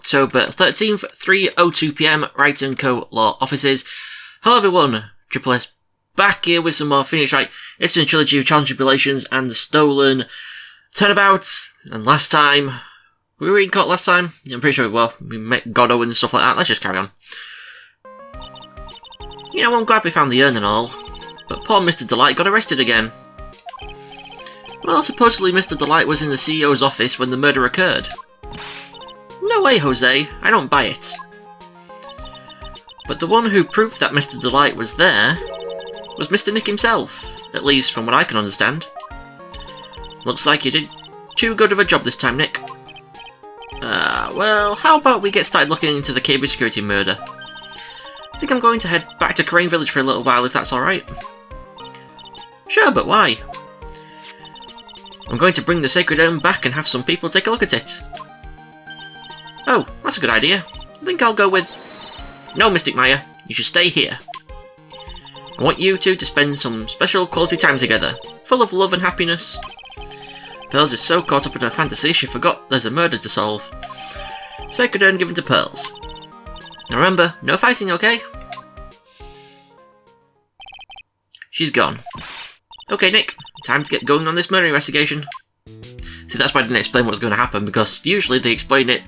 October 13th, 3:02 PM, Wright & Co. Law Offices. Hello everyone, Triple S back here with some more Phoenix Wright. It's been Trilogy of Challenge Tribulations and the Stolen Turnabout. And last time, we were in court last time? I'm pretty sure we met Godot and stuff like that. Let's just carry on. You know, I'm glad we found the urn and all, but poor Mr. Delight got arrested again. Well, supposedly Mr. Delight was in the CEO's office when the murder occurred. No way, Jose, I don't buy it. But the one who proved that Mr. Delight was there was Mr. Nick himself, at least from what I can understand. Looks like you did too good of a job this time, Nick. Well, how about we get started looking into the KB security murder? I think I'm going to head back to Crane Village for a little while, if that's alright. Sure, but why? I'm going to bring the Sacred Urn back and have some people take a look at it. Oh, that's a good idea. I think I'll go with... No, Mystic Maya, you should stay here. I want you two to spend some special quality time together, full of love and happiness. Pearls is so caught up in her fantasy she forgot there's a murder to solve. Sacred Urn given to Pearls. Now remember, no fighting, okay? She's gone. Okay, Nick, time to get going on this murder investigation. See, that's why I didn't explain what was going to happen, because usually they explain it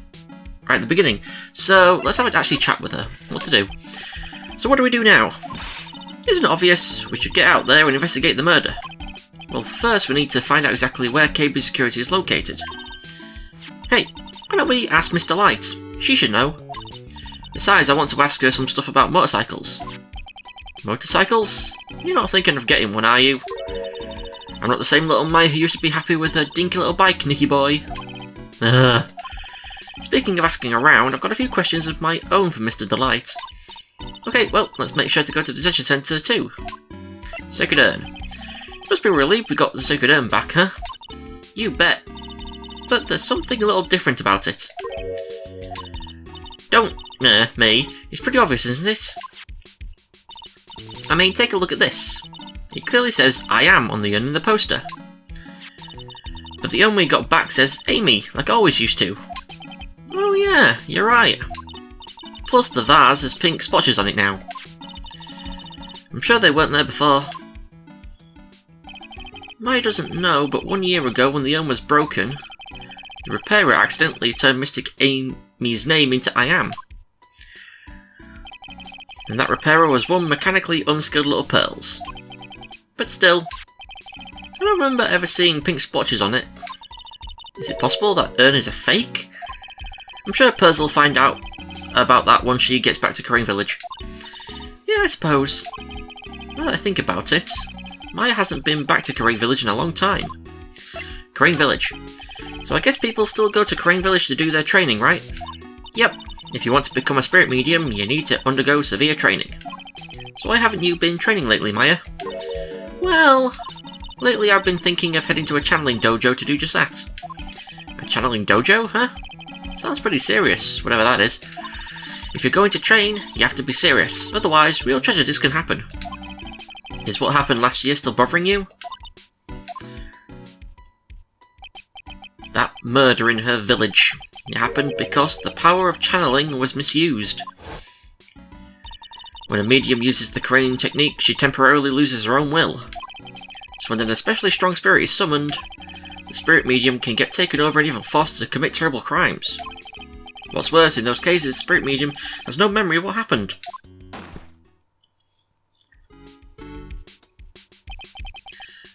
right at the beginning. So, let's have an actually chat with her. What to do. So what do we do now? Isn't it obvious? We should get out there and investigate the murder. Well, first we need to find out exactly where KB Security is located. Hey, why don't we ask Mr. Light? She should know. Besides, I want to ask her some stuff about motorcycles. Motorcycles? You're not thinking of getting one, are you? I'm not the same little Maya who used to be happy with her dinky little bike, Nicky boy. Speaking of asking around, I've got a few questions of my own for Mr. Delight. Okay, well, let's make sure to go to the detention centre too. Sacred Urn. Must be relieved we got the Sacred Urn back, huh? You bet. But there's something a little different about it. Don't me. It's pretty obvious, isn't it? I mean, take a look at this. It clearly says I am on the urn in the poster. But the urn we got back says Amy, like I always used to. Oh yeah, you're right. Plus the vase has pink splotches on it now. I'm sure they weren't there before. Maya doesn't know, but 1 year ago when the urn was broken, the repairer accidentally turned Mystic Amy's name into I am. And that repairer was one mechanically unskilled little Pearls. But still, I don't remember ever seeing pink splotches on it. Is it possible that urn is a fake? I'm sure Pearls will find out about that once she gets back to Crane Village. Yeah, I suppose. Now that I think about it, Maya hasn't been back to Crane Village in a long time. Crane Village. So I guess people still go to Crane Village to do their training, right? Yep. If you want to become a spirit medium, you need to undergo severe training. So why haven't you been training lately, Maya? Well, lately I've been thinking of heading to a channeling dojo to do just that. A channeling dojo, huh? Sounds pretty serious, whatever that is. If you're going to train, you have to be serious, otherwise real tragedies can happen. Is what happened last year still bothering you? That murder in her village. It happened because the power of channeling was misused. When a medium uses the crane technique, she temporarily loses her own will. So when an especially strong spirit is summoned, the spirit medium can get taken over and even forced to commit terrible crimes. What's worse, in those cases, the spirit medium has no memory of what happened.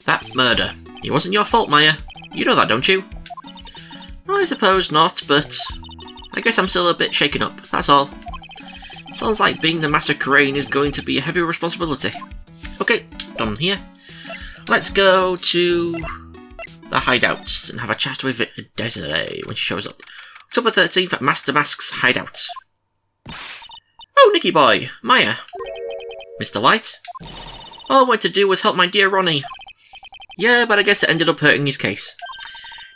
That murder. It wasn't your fault, Maya. You know that, don't you? I suppose not, but I guess I'm still a bit shaken up, that's all. Sounds like being the Master Crane is going to be a heavy responsibility. Okay, done here. Let's go to the hideouts and have a chat with Desiree when she shows up. October 13th at Master Mask's hideout. Oh, Nicky boy, Maya. Mr. Light? All I wanted to do was help my dear Ronnie. Yeah, but I guess it ended up hurting his case.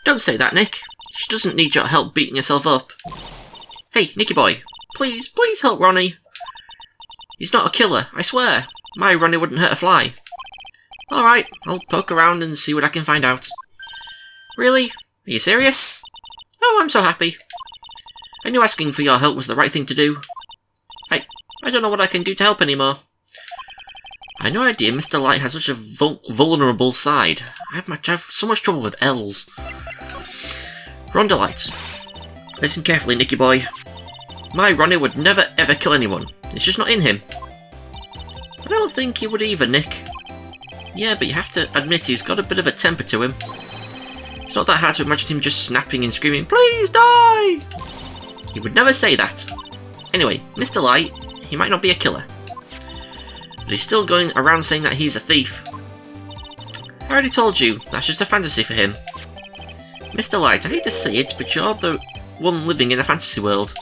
Don't say that, Nick. She doesn't need your help beating herself up. Hey, Nicky boy, please help Ronnie. He's not a killer, I swear. My Ronnie wouldn't hurt a fly. Alright, I'll poke around and see what I can find out. Really? Are you serious? Oh, I'm so happy. I knew asking for your help was the right thing to do. I don't know what I can do to help anymore. I had no idea Mr. Light has such a vulnerable side. I have so much trouble with L's. Rhonda Light. Listen carefully, Nicky boy. My Ronnie would never ever kill anyone. It's just not in him. I don't think he would either, Nick. Yeah, but you have to admit he's got a bit of a temper to him. It's not that hard to imagine him just snapping and screaming, "Please die!" He would never say that. Anyway, Mr. Light, he might not be a killer. But he's still going around saying that he's a thief. I already told you, that's just a fantasy for him. Mr. Light, I hate to say it, but you're the one living in a fantasy world.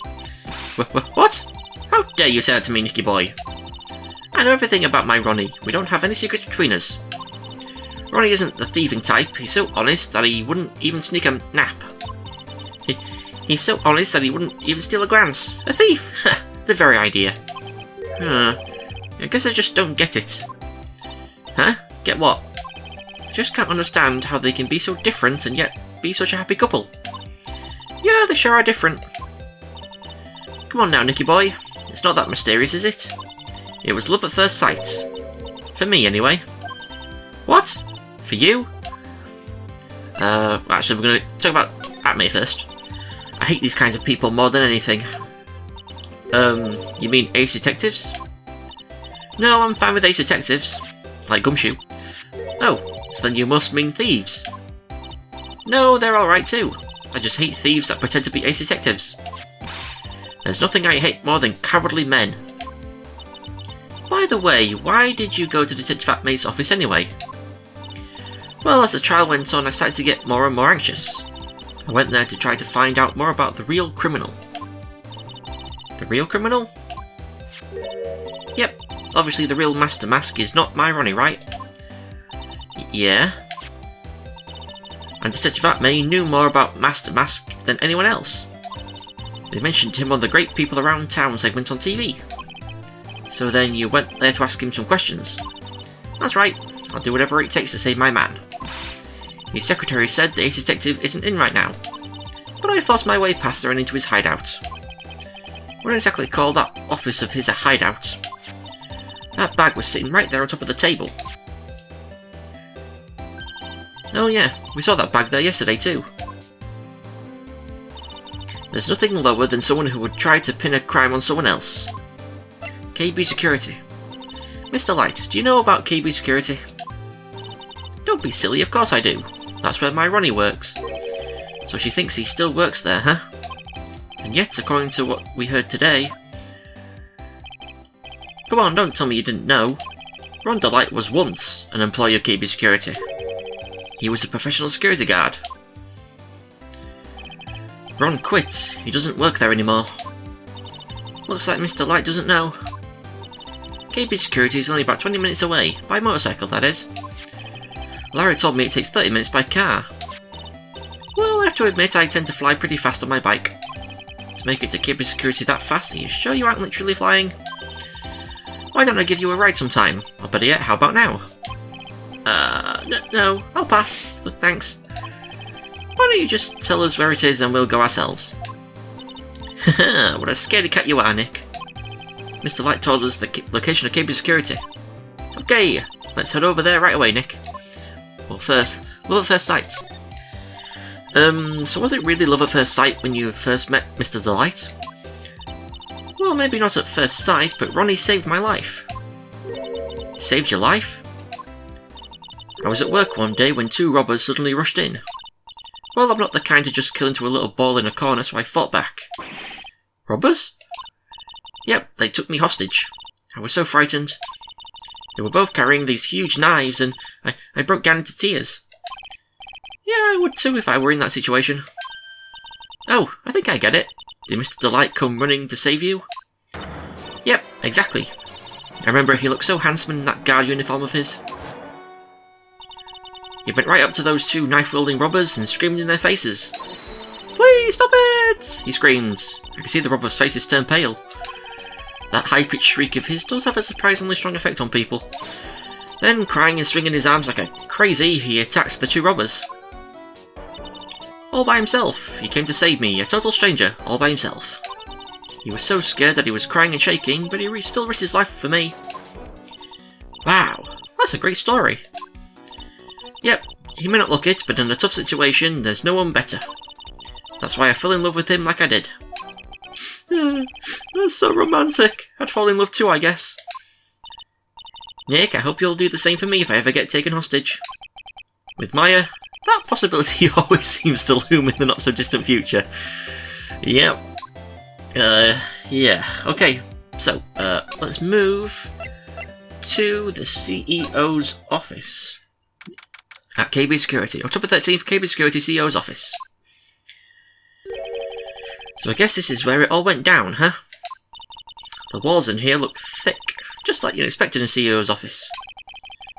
What? How dare you say that to me, Nicky boy? I know everything about my Ronnie. We don't have any secrets between us. Ronnie isn't the thieving type. He's so honest that he wouldn't even sneak a nap. He's so honest that he wouldn't even steal a glance. A thief! The very idea. I guess I just don't get it. Huh? Get what? I just can't understand how they can be so different and yet be such a happy couple. Yeah, they sure are different. Come on now, Nicky boy. It's not that mysterious, is it? It was love at first sight. For me, anyway. What? For you? Actually, we're going to talk about Acme first. I hate these kinds of people more than anything. You mean ace detectives? No, I'm fine with ace detectives. Like Gumshoe. Oh, so then you must mean thieves. No, they're alright too. I just hate thieves that pretend to be ace detectives. There's nothing I hate more than cowardly men. By the way, why did you go to Detective Acme's office anyway? Well, as the trial went on, I started to get more and more anxious. I went there to try to find out more about the real criminal. The real criminal? Yep, obviously the real Master Mask is not my Ronnie, right? Yeah. And Detective Acme knew more about Master Mask than anyone else. They mentioned him on the Great People Around Town segment on TV. So then you went there to ask him some questions. That's right, I'll do whatever it takes to save my man. His secretary said the ace detective isn't in right now, but I forced my way past her and into his hideout. I wouldn't exactly call that office of his a hideout. That bag was sitting right there on top of the table. Oh yeah, we saw that bag there yesterday too. There's nothing lower than someone who would try to pin a crime on someone else. KB Security. Mr. Light, do you know about KB Security? Don't be silly, of course I do. That's where my Ronnie works. So she thinks he still works there, huh? And yet, according to what we heard today... Come on, don't tell me you didn't know. Rhonda Light was once an employee of KB Security. He was a professional security guard. Ron quit. He doesn't work there anymore. Looks like Mr. Light doesn't know. KB Security is only about 20 minutes away, by motorcycle that is. Larry told me it takes 30 minutes by car. Well, I have to admit I tend to fly pretty fast on my bike. To make it to KB Security that fast, are you sure you aren't literally flying? Why don't I give you a ride sometime? Or better yet, how about now? No, I'll pass, thanks. Why don't you just tell us where it is and we'll go ourselves? Haha, what a scaredy cat you are, Nick. Mr. Light told us the location of KB Security. Okay, let's head over there right away, Nick. Well, first, love at first sight. So was it really love at first sight when you first met Mr. Delight? Well, maybe not at first sight, but Ronnie saved my life. Saved your life? I was at work one day when two robbers suddenly rushed in. Well, I'm not the kind to just kill into a little ball in a corner, so I fought back. Robbers? Yep, they took me hostage. I was so frightened. They were both carrying these huge knives, and I broke down into tears. Yeah, I would too if I were in that situation. Oh, I think I get it. Did Mr. Delight come running to save you? Yep, exactly. I remember he looked so handsome in that guard uniform of his. He went right up to those two knife-wielding robbers and screamed in their faces. Please stop it! He screamed. I could see the robbers' faces turn pale. That high-pitched shriek of his does have a surprisingly strong effect on people. Then, crying and swinging his arms like a crazy, he attacked the two robbers. All by himself. He came to save me, a total stranger, all by himself. He was so scared that he was crying and shaking, but he still risked his life for me. Wow, that's a great story. Yep, he may not look it, but in a tough situation, there's no one better. That's why I fell in love with him like I did. That's so romantic. I'd fall in love too, I guess. Nick, I hope you'll do the same for me if I ever get taken hostage. With Maya, that possibility always seems to loom in the not-so-distant future. Yep. Yeah. Okay, so, let's move to the CEO's office. At KB Security. October 13th, KB Security CEO's office. So I guess this is where it all went down, huh? The walls in here look thick, just like you'd expect in a CEO's office.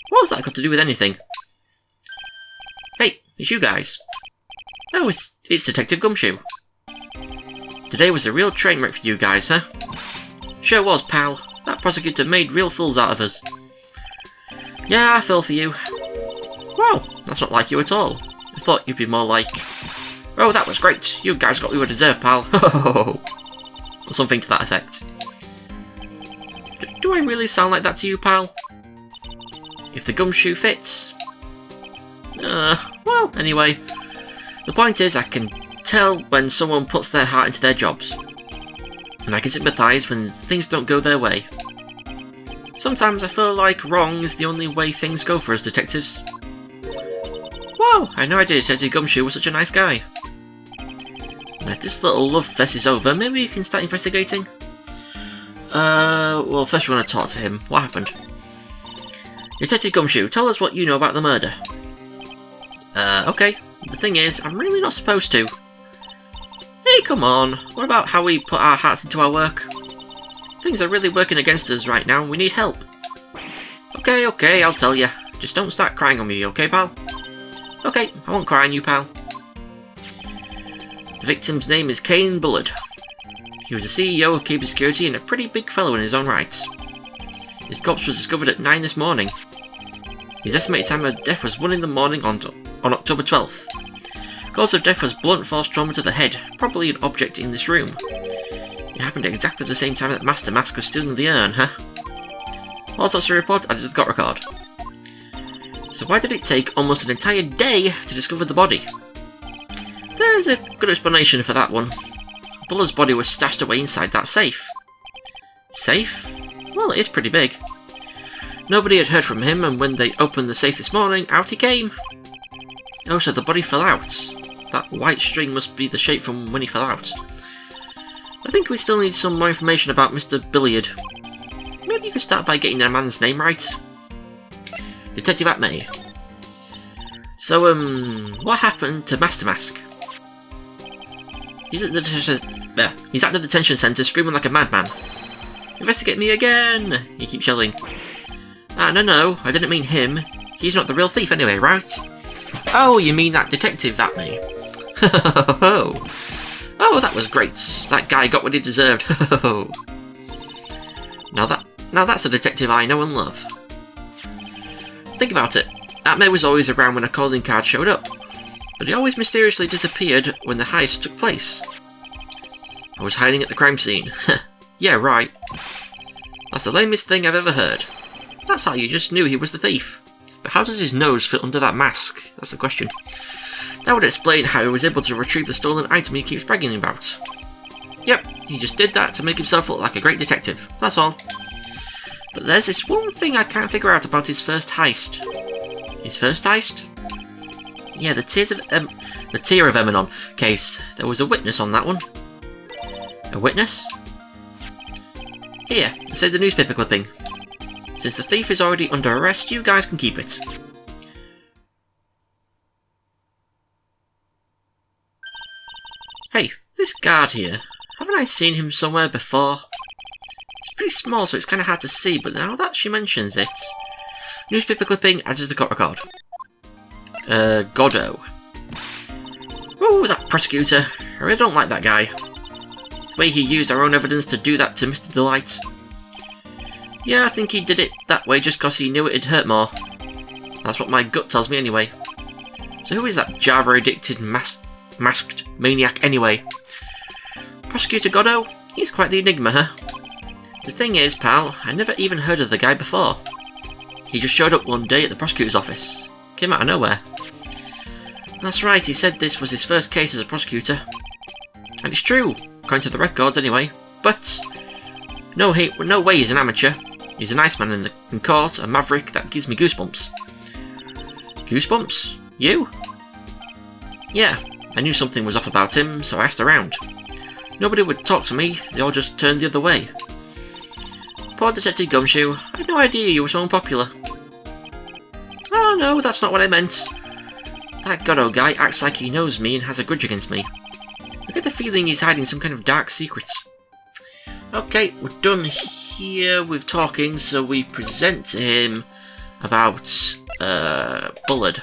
What's that got to do with anything? Hey, it's you guys. Oh, it's Detective Gumshoe. Today was a real train wreck for you guys, huh? Sure was, pal. That prosecutor made real fools out of us. Yeah, I fell for you. Wow, that's not like you at all. I thought you'd be more like... Oh, that was great. You guys got what you deserve, pal. Or something to that effect. Do I really sound like that to you, pal? If the gumshoe fits. Well, anyway. The point is, I can tell when someone puts their heart into their jobs. And I can sympathise when things don't go their way. Sometimes I feel like wrong is the only way things go for us detectives. Wow, I know I did. Detective Gumshoe was such a nice guy. And if this little love fest is over, maybe we can start investigating? Well, first we want to talk to him. What happened? Detective Gumshoe, tell us what you know about the murder. Okay. The thing is, I'm really not supposed to. Hey, come on. What about how we put our hearts into our work? Things are really working against us right now. We need help. Okay, I'll tell you. Just don't start crying on me, okay, pal? Okay, I won't cry on you, pal. The victim's name is Kane Bullard. He was the CEO of KB Security and a pretty big fellow in his own right. His corpse was discovered at 9 this morning. His estimated time of death was 1 in the morning on October 12th. Cause of death was blunt force trauma to the head, probably an object in this room. It happened at exactly the same time that Master Mask was stealing the urn, huh? All sorts of reports added to the court record. So why did it take almost an entire day to discover the body? There's a good explanation for that one. Bullard's body was stashed away inside that safe. Safe? Well, it is pretty big. Nobody had heard from him, and when they opened the safe this morning, out he came. Oh, so the body fell out. That white string must be the shape from when he fell out. I think we still need some more information about Mr. Billiard. Maybe you could start by getting that man's name right. Detective Atmay. So, what happened to Master Mask? He's at the detention centre screaming like a madman. Investigate me again! He keeps yelling. Ah, no, I didn't mean him. He's not the real thief anyway, right? Oh, you mean that detective, Atmay. Oh, that was great. That guy got what he deserved. Now that's a detective I know and love. Think about it. Atmay was always around when a calling card showed up, but he always mysteriously disappeared when the heist took place. I was hiding at the crime scene. Yeah, right. That's the lamest thing I've ever heard. That's how you just knew he was the thief. But how does his nose fit under that mask? That's the question. That would explain how he was able to retrieve the stolen item he keeps bragging about. Yep, he just did that to make himself look like a great detective. That's all. But there's this one thing I can't figure out about his first heist. His first heist? Yeah, the Tear of Emanon case. There was a witness on that one. A witness? Here, say the newspaper clipping. Since the thief is already under arrest, you guys can keep it. Hey, this guard here. Haven't I seen him somewhere before? It's pretty small, so it's kind of hard to see, but now that she mentions it... Newspaper clipping added to the court record. Godot. Ooh, that prosecutor. I really don't like that guy. The way he used our own evidence to do that to Mr. Delight. Yeah, I think he did it that way just because he knew it'd hurt more. That's what my gut tells me anyway. So who is that Java-addicted masked maniac anyway? Prosecutor Godot? He's quite the enigma, huh? The thing is, pal, I never even heard of the guy before. He just showed up one day at the prosecutor's office. Came out of nowhere. That's right, he said this was his first case as a prosecutor. And it's true, according to the records anyway. But no way he's an amateur. He's a nice man in court, a maverick that gives me goosebumps. Goosebumps? You? Yeah, I knew something was off about him, so I asked around. Nobody would talk to me, they all just turned the other way. Poor Detective Gumshoe, I had no idea you were so unpopular. Oh no, that's not what I meant. That Godot guy acts like he knows me and has a grudge against me. I get the feeling he's hiding some kind of dark secret. Okay, we're done here with talking, so we present to him about Bullard.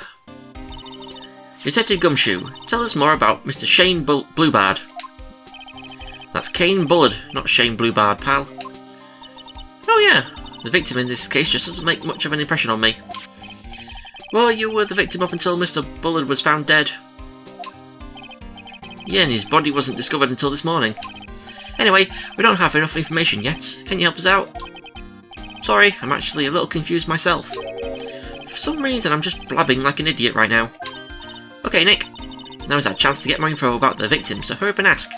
Detective Gumshoe, tell us more about Mr. Shane Bluebard. That's Kane Bullard, not Shane Bluebard, pal. Oh yeah, the victim in this case just doesn't make much of an impression on me. Well, you were the victim up until Mr. Bullard was found dead. Yeah, and his body wasn't discovered until this morning. Anyway, we don't have enough information yet. Can you help us out? Sorry, I'm actually a little confused myself. For some reason, I'm just blabbing like an idiot right now. Okay, Nick. Now is our chance to get more info about the victim, so hurry up and ask.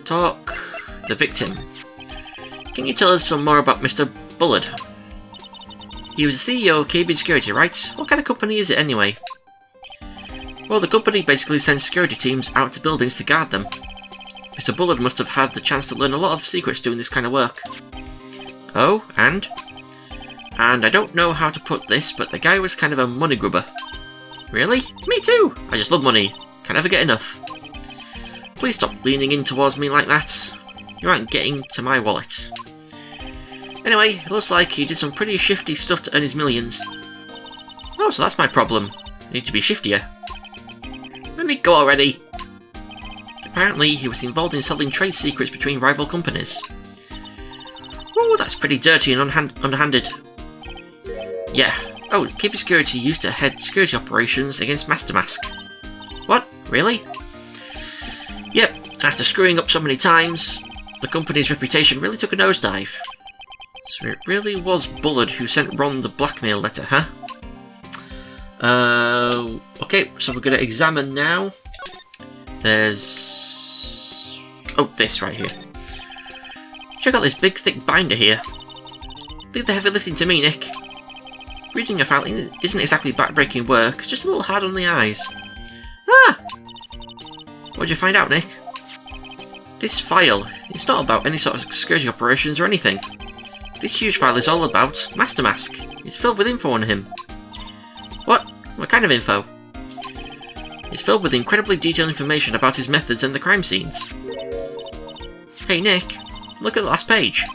Talk. The victim. Can you tell us some more about Mr. Bullard? He was the CEO of KB Security, right? What kind of company is it anyway? Well, the company basically sends security teams out to buildings to guard them. Mr. Bullard must have had the chance to learn a lot of secrets doing this kind of work. Oh, and? And I don't know how to put this, but the guy was kind of a money grubber. Really? Me too! I just love money. Can never get enough. Please stop leaning in towards me like that. You aren't getting to my wallet. Anyway, it looks like he did some pretty shifty stuff to earn his millions. Oh, so that's my problem. I need to be shiftier. Let me go already! Apparently, he was involved in selling trade secrets between rival companies. Oh, that's pretty dirty and underhanded. Yeah. Oh, KB Security used to head security operations against Master Mask. What? Really? Yep, after screwing up so many times, the company's reputation really took a nosedive. So it really was Bullard who sent Ron the blackmail letter, huh? Okay, so we're going to examine now. There's... oh, this right here. Check out this big thick binder here. Leave the heavy lifting to me, Nick. Reading a file isn't exactly back-breaking work, just a little hard on the eyes. Ah! What'd you find out, Nick? This file, it's not about any sort of security operations or anything. This huge file is all about Master Mask. It's filled with info on him. What? What kind of info? It's filled with incredibly detailed information about his methods and the crime scenes. Hey Nick, look at the last page.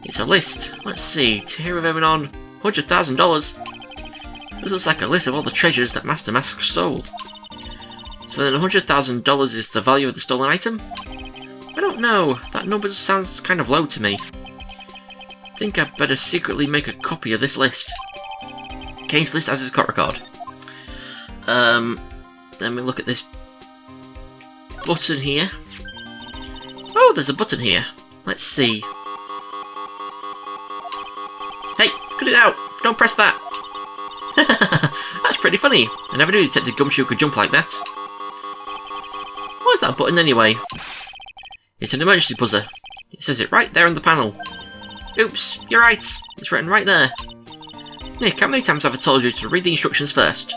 It's a list. Let's see, tier of everyone on $100,000. This looks like a list of all the treasures that Master Mask stole. So then $100,000 is the value of the stolen item? I don't know, that number sounds kind of low to me. I think I'd better secretly make a copy of this list. Case list as a court record. Let me look at this button here. Oh, there's a button here. Let's see. Hey, cut it out! Don't press that! That's pretty funny. I never knew Detective Gumshoe could jump like that. What is that button anyway? It's an emergency buzzer. It says it right there on the panel. Oops, you're right. It's written right there. Nick, how many times have I told you to read the instructions first?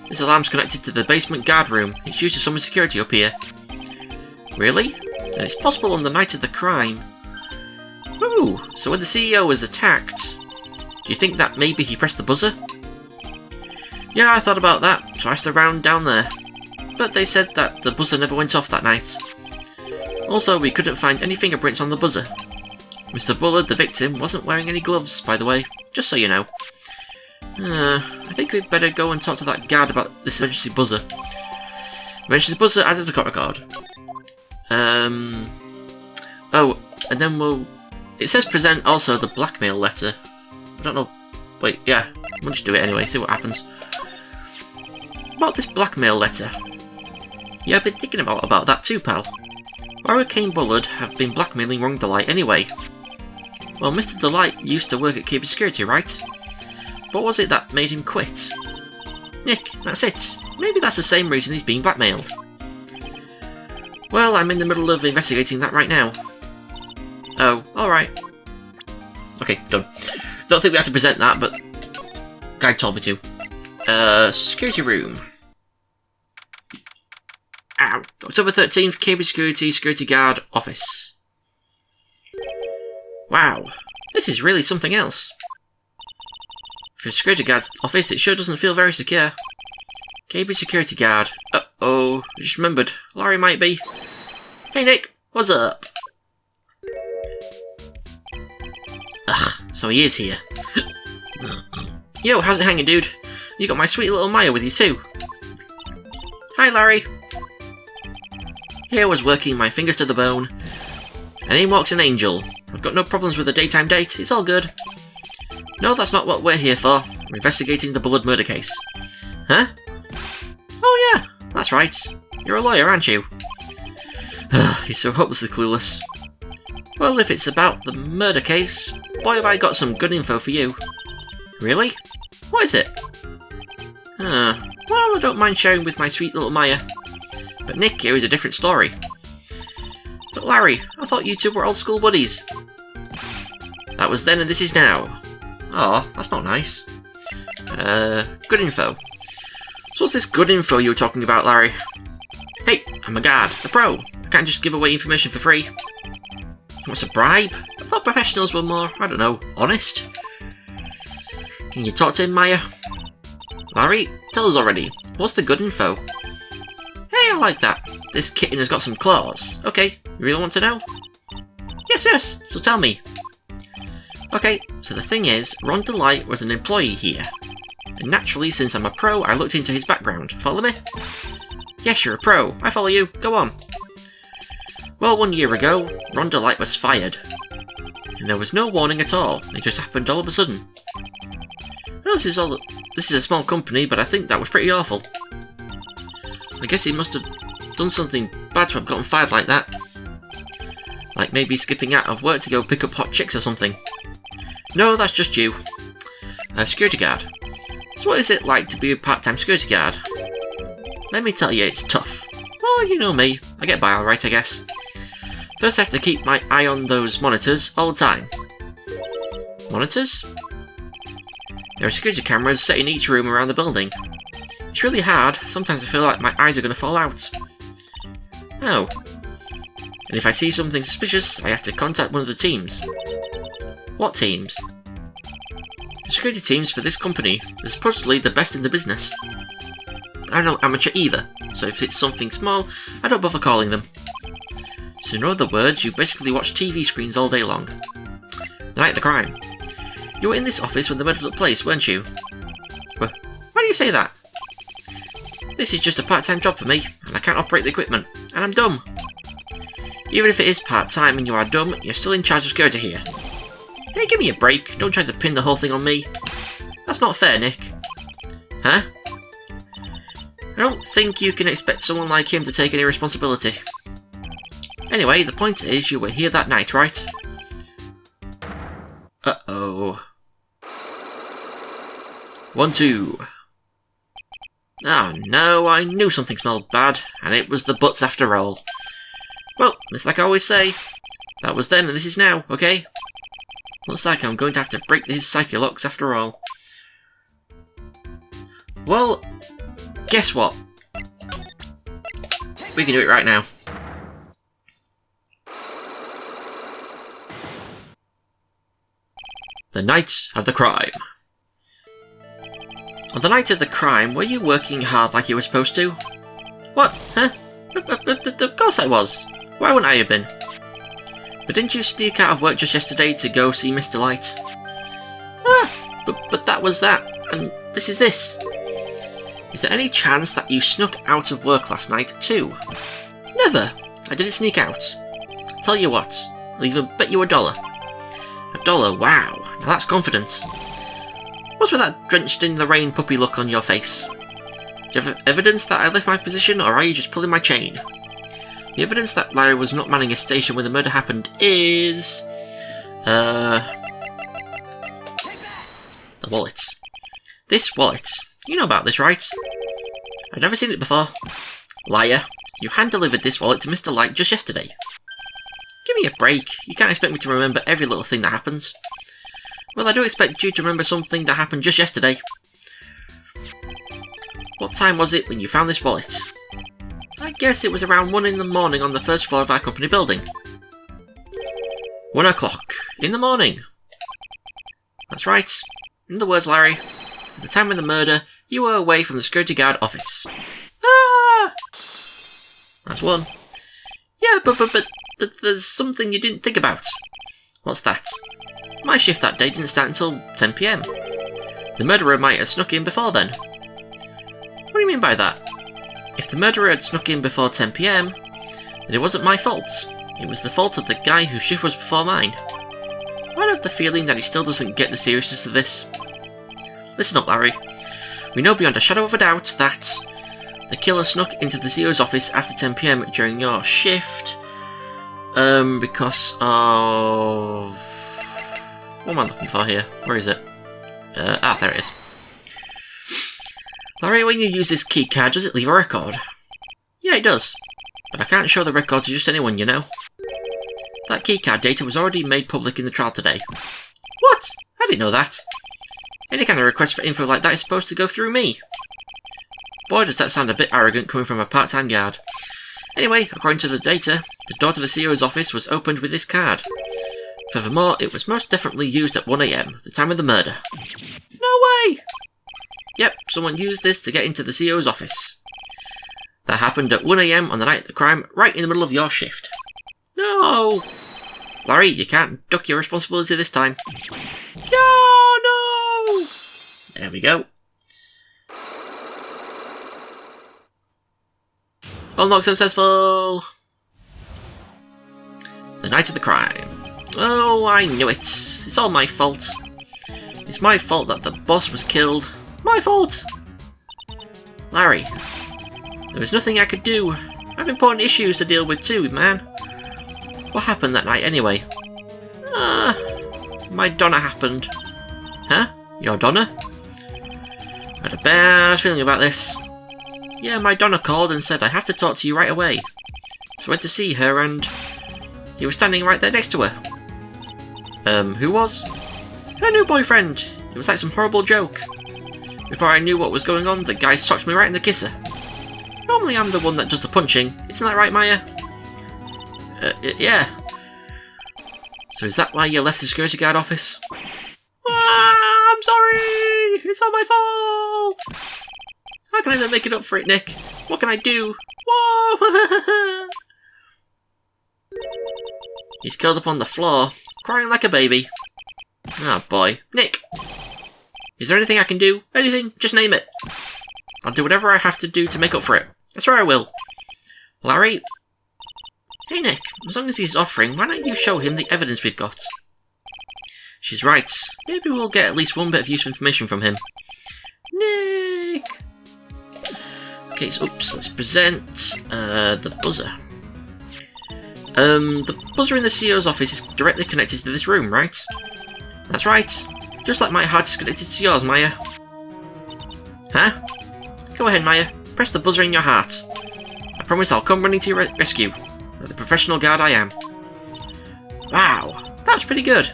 This alarm's connected to the basement guard room. It's used to summon security up here. Really? And it's possible on the night of the crime. Ooh, so when the CEO was attacked, do you think that maybe he pressed the buzzer? Yeah, I thought about that, so I asked around down there. But they said that the buzzer never went off that night. Also, we couldn't find any fingerprints on the buzzer. Mr. Bullard, the victim, wasn't wearing any gloves, by the way, just so you know. I think we'd better go and talk to that guard about this emergency buzzer. Emergency buzzer added to the court record. Oh, and then we'll... It says present also the blackmail letter. I don't know... Wait, yeah. We'll just do it anyway, see what happens. About this blackmail letter. Yeah, I've been thinking about that too, pal. Why would Kane Bullard have been blackmailing Wrong Delight anyway? Well, Mr. Delight used to work at KB Security, right? What was it that made him quit? Nick, that's it. Maybe that's the same reason he's being blackmailed. Well, I'm in the middle of investigating that right now. Oh, alright. Okay, done. Don't think we have to present that, but Guy told me to. Security room. Ow. October 13th, KB Security Guard office. Wow, this is really something else. For a security guard's office, it sure doesn't feel very secure. KB Security Guard. Uh-oh, I just remembered. Larry might be. Hey Nick, what's up? Ugh, so he is here. Yo, how's it hanging, dude? You got my sweet little Maya with you too. Hi, Larry. Here I was working my fingers to the bone, and in walks an angel. I've got no problems with the daytime date, it's all good. No, that's not what we're here for. We're investigating the Bullard murder case. Huh? Oh yeah, that's right. You're a lawyer, aren't you? He's so hopelessly clueless. Well, if it's about the murder case, boy have I got some good info for you. Really? What is it? Well, I don't mind sharing with my sweet little Maya. But Nick, here is a different story. But Larry, I thought you two were old school buddies. That was then and this is now. Aw, that's not nice. Good info. So what's this good info you were talking about, Larry? Hey, I'm a guard, a pro. I can't just give away information for free. What's a bribe? I thought professionals were more, I don't know, honest. Can you talk to him, Maya? Larry, tell us already. What's the good info? Hey, I like that. This kitten has got some claws. Okay, you really want to know? Yes, so tell me. Okay, so the thing is, Ron Delight was an employee here. And naturally, since I'm a pro, I looked into his background. Follow me? Yes, you're a pro. I follow you. Go on. Well, 1 year ago, Ron Delight was fired. And there was no warning at all. It just happened all of a sudden. I know this is a small company, but I think that was pretty awful. I guess he must have done something bad to have gotten fired like that. Like maybe skipping out of work to go pick up hot chicks or something. No, that's just you. Security guard. So what is it like to be a part-time security guard? Let me tell you, it's tough. Well, you know me. I get by alright, I guess. First I have to keep my eye on those monitors all the time. Monitors? There are security cameras set in each room around the building. It's really hard. Sometimes I feel like my eyes are going to fall out. Oh. And if I see something suspicious, I have to contact one of the teams. What teams? The security teams for this company. They're supposedly the best in the business. But I'm not amateur either, so if it's something small, I don't bother calling them. So in other words, you basically watch TV screens all day long. The night of the crime. You were in this office when the murder took place, weren't you? Why do you say that? This is just a part-time job for me, and I can't operate the equipment, and I'm dumb. Even if it is part-time and you are dumb, you're still in charge of security here. Hey, give me a break, don't try to pin the whole thing on me. That's not fair, Nick. Huh? I don't think you can expect someone like him to take any responsibility. Anyway, the point is, you were here that night, right? Uh-oh. 1, 2. Ah, no, I knew something smelled bad, and it was the butts after all. Well, it's like I always say, that was then and this is now, okay? Looks like I'm going to have to break his psyche locks after all. Well, guess what? We can do it right now. The night of the crime. On the night of the crime, were you working hard like you were supposed to? What? Huh? Of course I was. Why wouldn't I have been? But didn't you sneak out of work just yesterday to go see Mr. Light? Ah, but that was that, and this is this. Is there any chance that you snuck out of work last night too? Never. I didn't sneak out. Tell you what, I'll even bet you $1. $1, wow. Now that's confidence. What's with that drenched in the rain puppy look on your face? Do you have evidence that I left my position, or are you just pulling my chain? The evidence that Larry was not manning a station when the murder happened is... the wallet. This wallet. You know about this, right? I've never seen it before. Liar. You hand-delivered this wallet to Mr. Light just yesterday. Give me a break. You can't expect me to remember every little thing that happens. Well, I do expect you to remember something that happened just yesterday. What time was it when you found this wallet? I guess it was around 1 in the morning on the first floor of our company building. 1 o'clock in the morning. That's right. In the words, Larry, at the time of the murder, you were away from the security guard office. Ah! That's one. Yeah, but there's something you didn't think about. What's that? My shift that day didn't start until 10 PM. The murderer might have snuck in before then. What do you mean by that? If the murderer had snuck in before 10 PM, then it wasn't my fault. It was the fault of the guy whose shift was before mine. I have the feeling that he still doesn't get the seriousness of this. Listen up, Larry. We know beyond a shadow of a doubt that the killer snuck into the CEO's office after 10 PM during your shift, because of... What am I looking for here? Where is it? There it is. Larry, when you use this keycard, does it leave a record? Yeah, it does. But I can't show the record to just anyone, you know. That keycard data was already made public in the trial today. What? I didn't know that. Any kind of request for info like that is supposed to go through me. Boy, does that sound a bit arrogant coming from a part-time guard. Anyway, according to the data, the door to the CEO's office was opened with this card. Furthermore, it was most definitely used at 1 AM, the time of the murder. No way! Yep, someone used this to get into the CEO's office. That happened at 1 AM on the night of the crime, right in the middle of your shift. No! Larry, you can't duck your responsibility this time. No! There we go. Unlock successful! The night of the crime. Oh, I knew it. It's all my fault. It's my fault that the boss was killed. My fault! Larry, there was nothing I could do. I have important issues to deal with too, man. What happened that night anyway? My Donna happened. Huh? Your Donna? I had a bad feeling about this. Yeah, my Donna called and said I have to talk to you right away. So I went to see her and he was standing right there next to her. Who was? Her new boyfriend. It was like some horrible joke. Before I knew what was going on, the guy socked me right in the kisser. Normally I'm the one that does the punching. Isn't that right, Maya? Yeah. So is that why you left the security guard office? I'm sorry! It's not my fault! How can I even make it up for it, Nick? What can I do? Whoa! He's curled up on the floor, crying like a baby. Oh boy. Nick! Is there anything I can do? Anything? Just name it. I'll do whatever I have to do to make up for it. That's right, I will. Larry? Hey Nick, as long as he's offering, why don't you show him the evidence we've got? She's right. Maybe we'll get at least one bit of useful information from him. Nick! Okay, so oops, let's present the buzzer. The buzzer in the CEO's office is directly connected to this room, right? That's right. Just like my heart is connected to yours, Maya. Huh? Go ahead, Maya. Press the buzzer in your heart. I promise I'll come running to your rescue, like the professional guard I am. Wow, that was pretty good.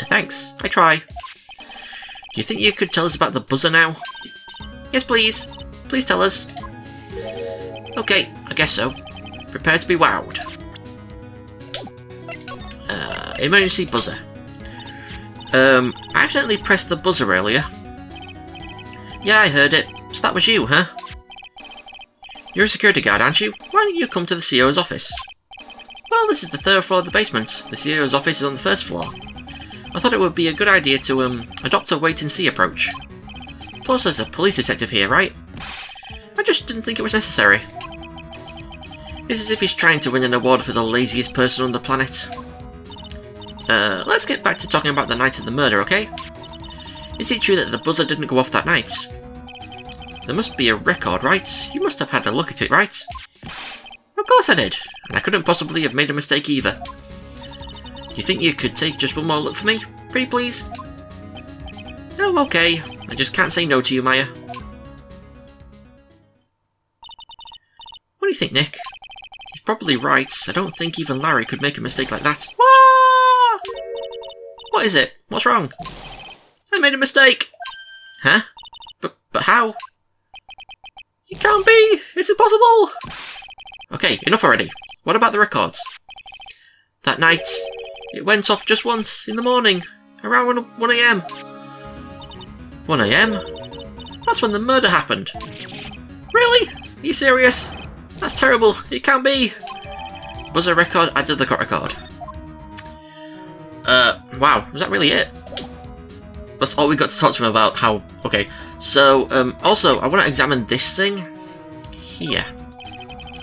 Thanks, I try. Do you think you could tell us about the buzzer now? Yes, please. Please tell us. Okay, I guess so. Prepare to be wowed. Emergency buzzer. I accidentally pressed the buzzer earlier. Yeah, I heard it. So that was you, huh? You're a security guard, aren't you? Why don't you come to the CEO's office? Well, this is the 3rd floor of the basement. The CEO's office is on the 1st floor. I thought it would be a good idea to, adopt a wait-and-see approach. Plus, there's a police detective here, right? I just didn't think it was necessary. It's as if he's trying to win an award for the laziest person on the planet. Let's get back to talking about the night of the murder, okay? Is it true that the buzzer didn't go off that night? There must be a record, right? You must have had a look at it, right? Of course I did, and I couldn't possibly have made a mistake either. Do you think you could take just one more look for me? Pretty please? Oh, okay. I just can't say no to you, Maya. What do you think, Nick? He's probably right. I don't think even Larry could make a mistake like that. Wah! What is it? What's wrong? I made a mistake! Huh? But how? It can't be! It's impossible! Okay, enough already. What about the records? That night, it went off just once, in the morning, around 1 AM. 1 AM? That's when the murder happened. Really? Are you serious? That's terrible. It can't be. Buzzer record added to the court record. Wow. Was that really it? That's all we got to talk to him about. How... Okay. So, also, I want to examine this thing. Here.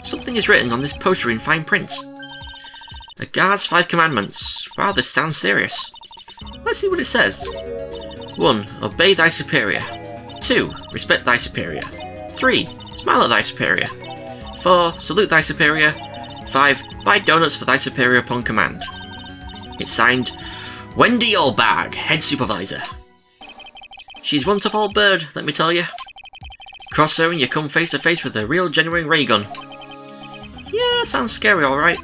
Something is written on this poster in fine print. The Guard's 5 Commandments. Wow, this sounds serious. Let's see what it says. 1. Obey thy superior. 2. Respect thy superior. 3. Smile at thy superior. 4. Salute thy superior. 5. Buy donuts for thy superior upon command. It's signed, Wendy Allbag, Head Supervisor. She's one tough old bird, let me tell you. Cross her and you come face to face with a real genuine ray gun. Yeah, sounds scary alright.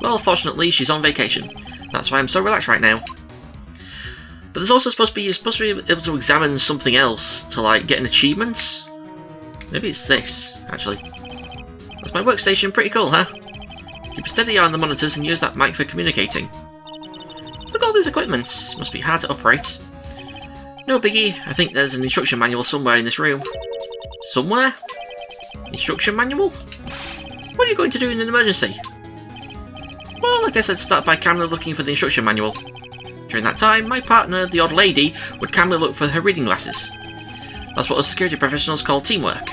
Well, fortunately, she's on vacation. That's why I'm so relaxed right now. But there's also supposed to be able to examine something else to, like, get an achievement. Maybe it's this, actually. That's my workstation, pretty cool, huh? Keep a steady eye on the monitors and use that mic for communicating. Look at all these equipment. Must be hard to operate. No biggie, I think there's an instruction manual somewhere in this room. Somewhere? Instruction manual? What are you going to do in an emergency? Well, I guess I'd start by calmly looking for the instruction manual. During that time, my partner, the odd lady, would calmly look for her reading glasses. That's what us security professionals call teamwork.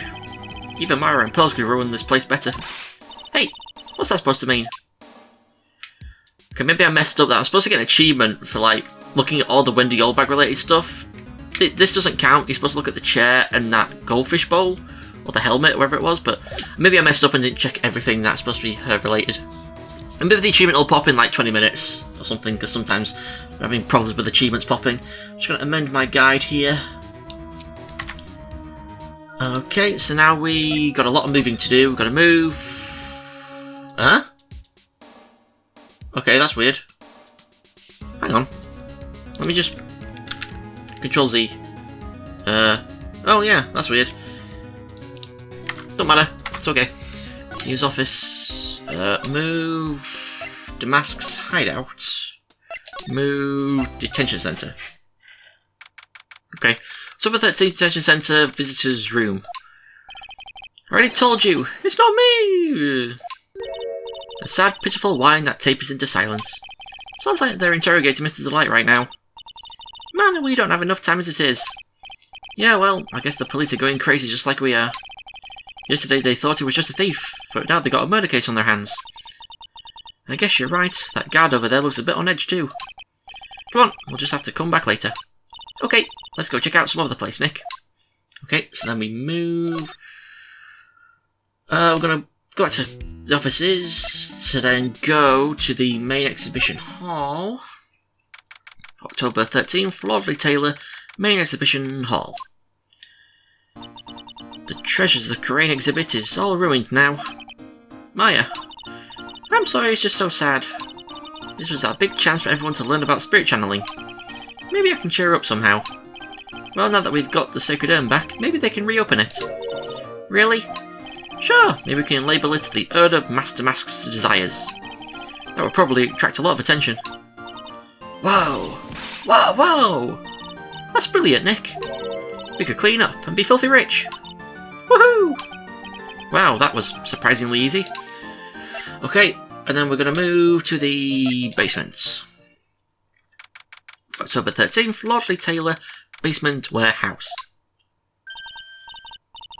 Even Myra and Pearls could ruin this place better. Hey, what's that supposed to mean? Okay, maybe I messed up that. I'm supposed to get an achievement for, like, looking at all the Wendy Allbag related stuff. This doesn't count. You're supposed to look at the chair and that goldfish bowl, or the helmet, whatever it was, but maybe I messed up and didn't check everything that's supposed to be her related. And maybe the achievement will pop in like 20 minutes or something, because sometimes I'm having problems with achievements popping. I'm just going to amend my guide here. Okay, so now we got a lot of moving to do. We've got to move. Huh? Okay, that's weird. Hang on. Let me just... Control Z. Oh yeah, that's weird. Don't matter. It's okay. See his office. Move... Damask's hideout. Move... Detention Centre. Okay. October 13th, Detention Centre, Visitor's Room. I already told you, it's not me! A sad, pitiful whine that tapers into silence. Sounds like they're interrogating Mr. Delight right now. Man, we don't have enough time as it is. Yeah, well, I guess the police are going crazy just like we are. Yesterday they thought he was just a thief, but now they got a murder case on their hands. And I guess you're right, that guard over there looks a bit on edge too. Come on, we'll just have to come back later. Okay, let's go check out some other place, Nick. Okay, so then we move. We're gonna go back to the offices to then go to the main exhibition hall. October 13th, Lordly Taylor, main exhibition hall. The treasures of the Korean exhibit is all ruined now. Maya, I'm sorry, it's just so sad. This was our big chance for everyone to learn about spirit channeling. Maybe I can cheer up somehow. Well, now that we've got the Sacred Urn back, maybe they can reopen it. Really? Sure, maybe we can label it the Urn of Master Mask's Desires. That would probably attract a lot of attention. Whoa! Whoa, whoa! That's brilliant, Nick. We could clean up and be filthy rich. Woohoo! Wow, that was surprisingly easy. Okay, and then we're going to move to the basement. October 13th, Lordly Taylor, basement warehouse.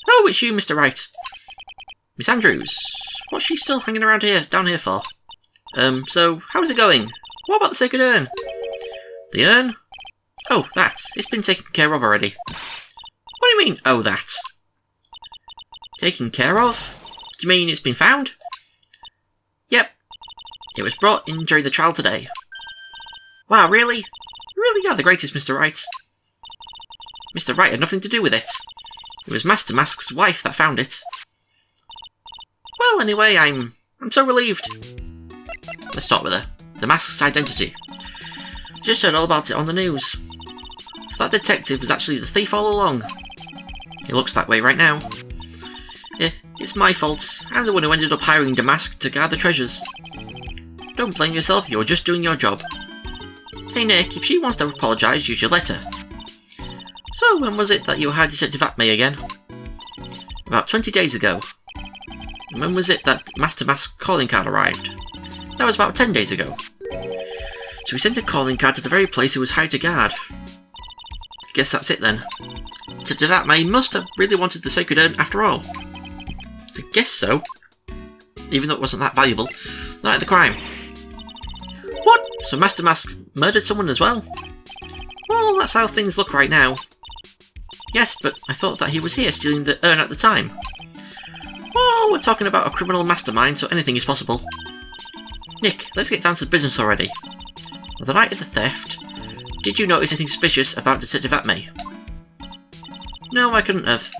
Oh, it's you, Mr. Wright. Miss Andrews, what's she still hanging around here, down here for? So, how's it going? What about the Sacred Urn? The urn? Oh, that. It's been taken care of already. What do you mean, oh, that? Taken care of? Do you mean it's been found? Yep. It was brought in during the trial today. Wow, really? You really are the greatest, Mr. Wright. Mr. Wright had nothing to do with it. It was Master Mask's wife that found it. Well, anyway, I'm so relieved. Let's start with her. The Mask's identity. Just heard all about it on the news. So that detective was actually the thief all along. It looks that way right now. It's my fault. I'm the one who ended up hiring the Mask to guard the treasures. Don't blame yourself, you're just doing your job. Hey Nick, if she wants to apologise, you should let her. So, when was it that you had Detective Acme again? About 20 days ago. And when was it that Master Mask's calling card arrived? That was about 10 days ago. So we sent a calling card to the very place he was hired to guard. I guess that's it then. Detective Acme must have really wanted the sacred urn after all. I guess so. Even though it wasn't that valuable. The night of the crime. What? So Master Mask murdered someone as well? Well, that's how things look right now. Yes, but I thought that he was here stealing the urn at the time. Well, we're talking about a criminal mastermind, so anything is possible. Nick, let's get down to business already. On the night of the theft, did you notice anything suspicious about Detective Acme? No, I couldn't have.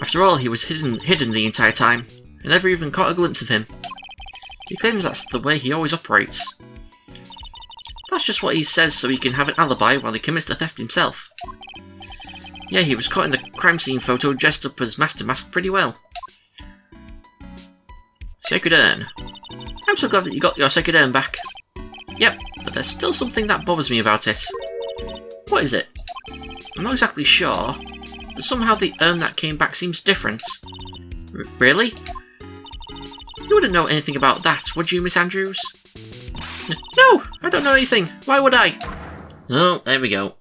After all, he was hidden the entire time. I never even caught a glimpse of him. He claims that's the way he always operates. That's just what he says so he can have an alibi while he commits the theft himself. Yeah, he was caught in the crime scene photo dressed up as Master Mask pretty well. Sacred Urn. I'm so glad that you got your Sacred Urn back. Yep, but there's still something that bothers me about it. What is it? I'm not exactly sure, but somehow the urn that came back seems different. Really? You wouldn't know anything about that, would you, Miss Andrews? No, I don't know anything. Why would I? Oh, there we go.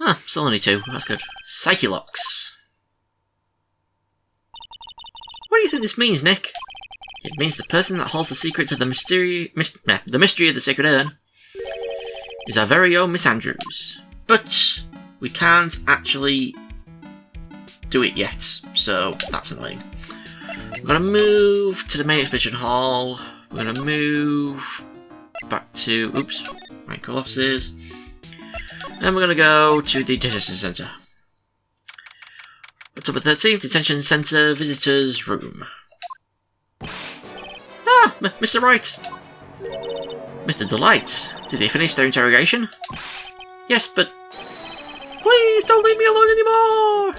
Ah, still only 2. That's good. Psyche-locks. What do you think this means, Nick? It means the person that holds the secret to the mystery of the Sacred Urn is our very own Miss Andrews. But we can't actually do it yet, so that's annoying. We're going to move to the main exhibition hall. We're going to move back to... Oops. Right, call offices. And we're going to go to the detention centre. October 13th, detention centre, visitors room. Ah, Mr. Wright. Mr. Delight. Did they finish their interrogation? Yes, but... Please don't leave me alone anymore!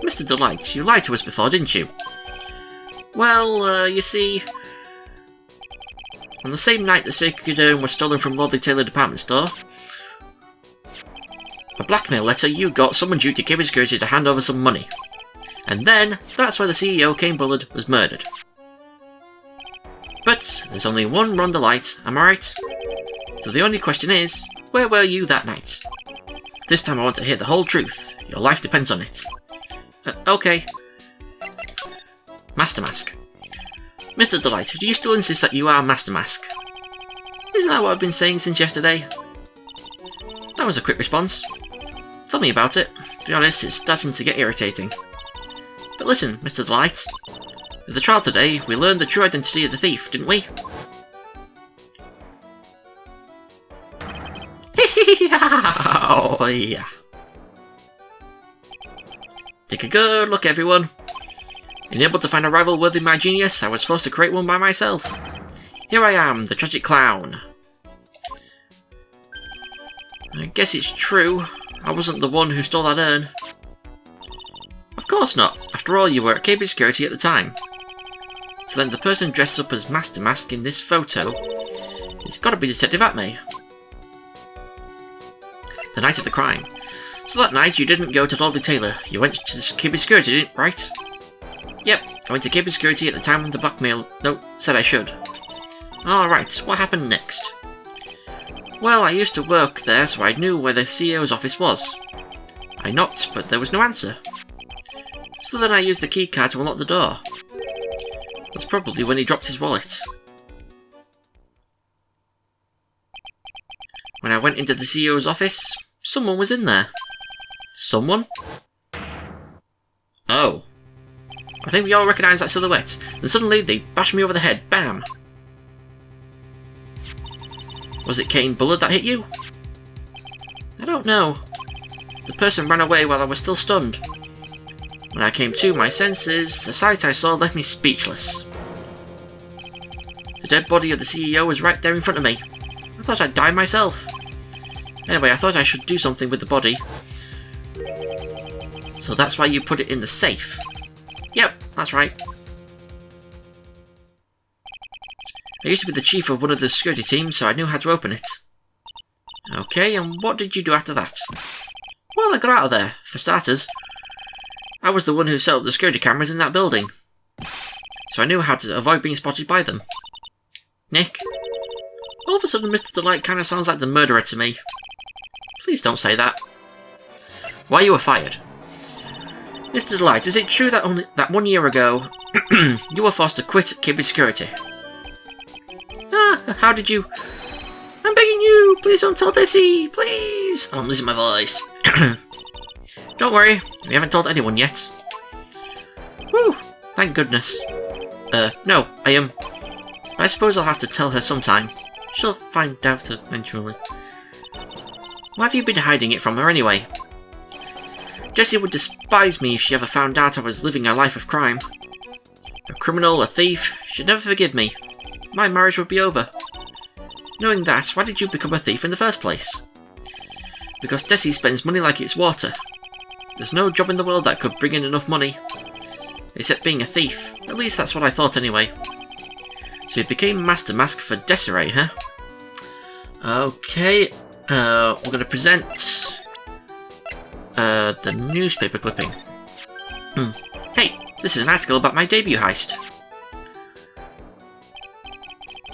Mr. Delight, you lied to us before, didn't you? Well, you see... On the same night the Sacred Urn was stolen from Lordly Taylor department store, a blackmail letter you got summoned you to Cable Security to hand over some money. And then, that's where the CEO, Kane Bullard, was murdered. But, there's only one Rhonda Light, am I right? So the only question is, where were you that night? This time I want to hear the whole truth. Your life depends on it. Okay. Master Mask. Mr. Delight, do you still insist that you are Master Mask? Isn't that what I've been saying since yesterday? That was a quick response. Tell me about it. To be honest, it's starting to get irritating. But listen, Mr. Delight. At the trial today, we learned the true identity of the thief, didn't we? Oh, yeah. Take a good look, everyone. Unable to find a rival worthy of my genius, I was forced to create one by myself. Here I am, the tragic clown. I guess it's true. I wasn't the one who stole that urn. Of course not. After all, you were at KB Security at the time. So then the person dressed up as Master Mask in this photo, it's got to be Detective Acme. The night of the crime. So that night you didn't go to Lordly Taylor. You went to KB Security, didn't you, right? Yep, I went to KB Security at the time when the blackmail note said I should. Alright, what happened next? Well, I used to work there, so I knew where the CEO's office was. I knocked, but there was no answer. So then I used the keycard to unlock the door. That's probably when he dropped his wallet. When I went into the CEO's office, someone was in there. Someone? Oh. I think we all recognise that silhouette. Then suddenly they bashed me over the head. Bam! Was it Kane Bullard that hit you? I don't know. The person ran away while I was still stunned. When I came to my senses, the sight I saw left me speechless. The dead body of the CEO was right there in front of me. I thought I'd die myself. Anyway, I thought I should do something with the body. So that's why you put it in the safe. Yep, that's right. I used to be the chief of one of the security teams, so I knew how to open it. Okay, and what did you do after that? Well, I got out of there, for starters. I was the one who set up the security cameras in that building. So I knew how to avoid being spotted by them. Nick? All of a sudden, Mr. Delight kind of sounds like the murderer to me. Please don't say that. Why you were fired? Mr. Delight, is it true that 1 year ago, you were forced to quit keeping security? Ah, how did you... I'm begging you, please don't tell Desi, please! Oh, I'm losing my voice. Don't worry, we haven't told anyone yet. Whew, thank goodness. No, I suppose I'll have to tell her sometime. She'll find out eventually. Why have you been hiding it from her anyway? Jessie would despise me if she ever found out I was living a life of crime. A criminal, a thief, she'd never forgive me. My marriage would be over. Knowing that, why did you become a thief in the first place? Because Desi spends money like it's water. There's no job in the world that could bring in enough money. Except being a thief. At least that's what I thought anyway. So you became Master Mask for Desiree, huh? Okay, we're going to present the newspaper clipping. Hey, this is an article about my debut heist.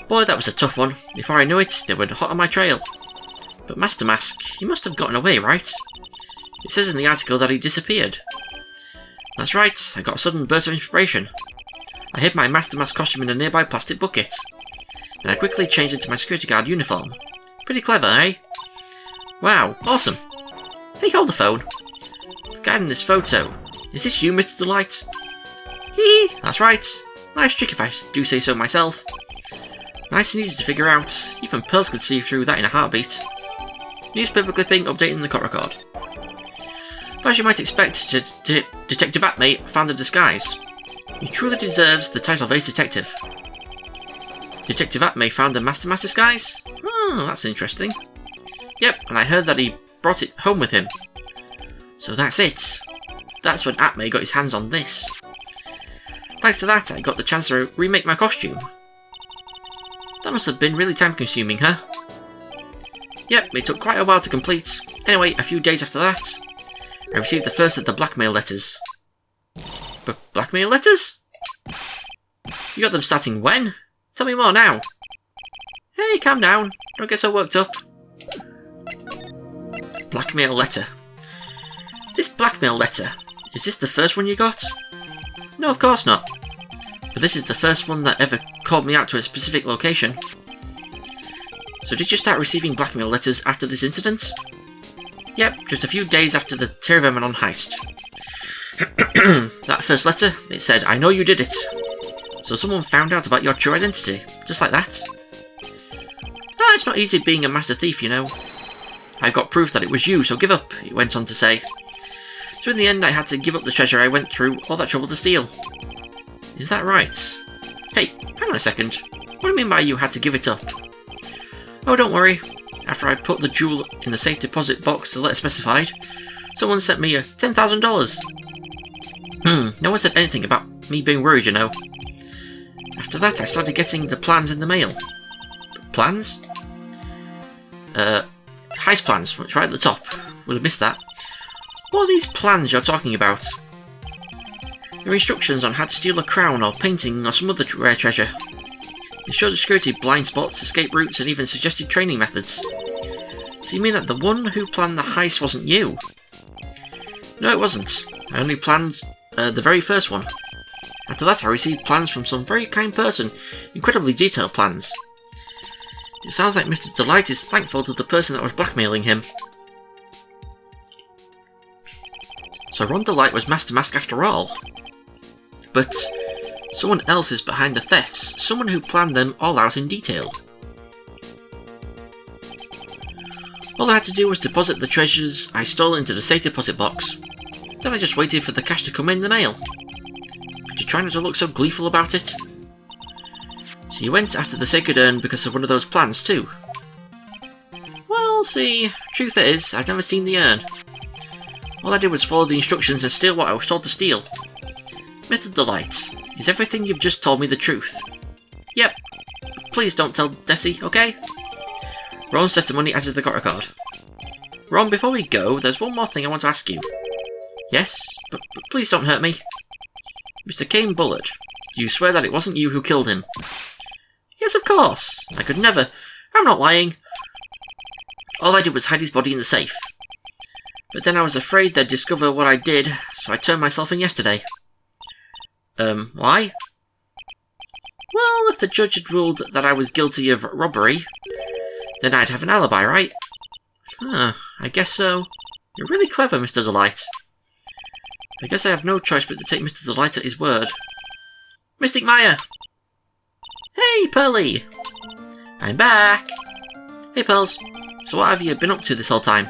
Boy, that was a tough one. Before I knew it, they were hot on my trail. But Master Mask, he must have gotten away, right? It says in the article that he disappeared. That's right, I got a sudden burst of inspiration. I hid my Master Mask costume in a nearby plastic bucket. And I quickly changed into my security guard uniform. Pretty clever, eh? Wow, awesome. Hey, hold the phone. The guy in this photo. Is this you, Mr. Delight? Hee, that's right. Nice trick if I do say so myself. Nice and easy to figure out. Even Pearls could see through that in a heartbeat. Newspaper clipping updating the court record. But as you might expect, Detective Atmate found a disguise. He truly deserves the title of Ace Detective. Detective Atmate found a Master Mask disguise? Oh, that's interesting. Yep, and I heard that he brought it home with him. So that's it. That's when Atmate got his hands on this. Thanks to that, I got the chance to remake my costume. That must have been really time consuming, huh? Yep, it took quite a while to complete. Anyway, a few days after that, I received the first of the blackmail letters. Blackmail letters? You got them starting when? Tell me more now. Hey, calm down. Don't get so worked up. Blackmail letter. This blackmail letter, is this the first one you got? No, of course not. But this is the first one that ever called me out to a specific location. So did you start receiving blackmail letters after this incident? Yep, just a few days after the Terravanon heist. That first letter, it said, I know you did it. So someone found out about your true identity, just like that. Ah, it's not easy being a master thief, you know. I got proof that it was you, so give up, it went on to say. So in the end I had to give up the treasure I went through all that trouble to steal. Is that right? Hey, hang on a second. What do you mean by you had to give it up? Oh, don't worry. After I put the jewel in the safe deposit box the letter specified, someone sent me $10,000. No one said anything about me being worried, you know. After that, I started getting the plans in the mail. Plans? Heist plans, which right at the top. Would have missed that. What are these plans you're talking about? There are instructions on how to steal a crown or painting or some other rare treasure. They showed the security blind spots, escape routes, and even suggested training methods. So you mean that the one who planned the heist wasn't you? No, it wasn't. I only planned the very first one. After that, I received plans from some very kind person, incredibly detailed plans. It sounds like Mr. Delight is thankful to the person that was blackmailing him. So Rhonda Light was Master Mask after all. But someone else is behind the thefts, someone who planned them all out in detail. All I had to do was deposit the treasures I stole into the safe deposit box. Then I just waited for the cash to come in the mail. Could you try not to look so gleeful about it? So you went after the sacred urn because of one of those plans too? Well, see, truth is, I've never seen the urn. All I did was follow the instructions and steal what I was told to steal. Mr. Delight, is everything you've just told me the truth? Yep. Please don't tell Desi, okay? Ron set the money out of the got record. Ron, before we go, there's one more thing I want to ask you. Yes, but please don't hurt me. Mr. Kane Bullard, do you swear that it wasn't you who killed him? Yes, of course. I could never. I'm not lying. All I did was hide his body in the safe. But then I was afraid they'd discover what I did, so I turned myself in yesterday. Why? Well, if the judge had ruled that I was guilty of robbery, then I'd have an alibi, right? Huh, I guess so. You're really clever, Mr. Delight. I guess I have no choice but to take Mr. Delight at his word. Mystic Maya! Hey, Pearly! I'm back! Hey, Pearls. So what have you been up to this whole time?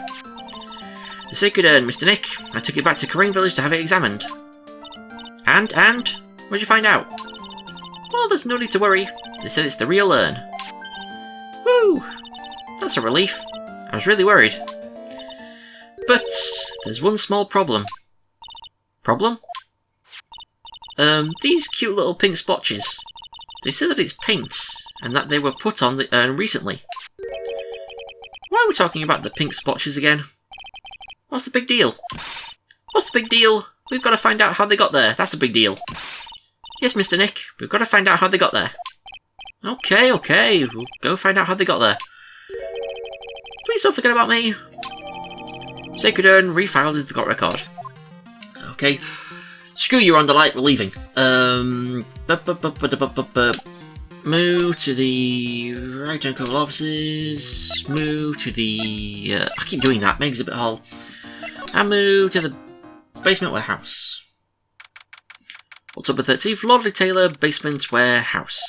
The sacred urn, Mr. Nick. I took it back to Corrine Village to have it examined. And? What'd you find out? Well, there's no need to worry. They said it's the real urn. Woo! That's a relief. I was really worried. But there's one small problem. Problem? These cute little pink splotches. They say that it's paint, and that they were put on the urn recently. Why are we talking about the pink splotches again? What's the big deal? What's the big deal? We've got to find out how they got there. That's the big deal. Yes, Mr. Nick, we've got to find out how they got there. Okay, we'll go find out how they got there. Please don't forget about me. Sacred urn refiled into the got record. Okay. Screw you, on the light, we're leaving. Move to the right hand couple offices. Move to the I keep doing that, makes it a bit hall. And move to the basement warehouse. October 13th, Lordly Taylor, basement warehouse.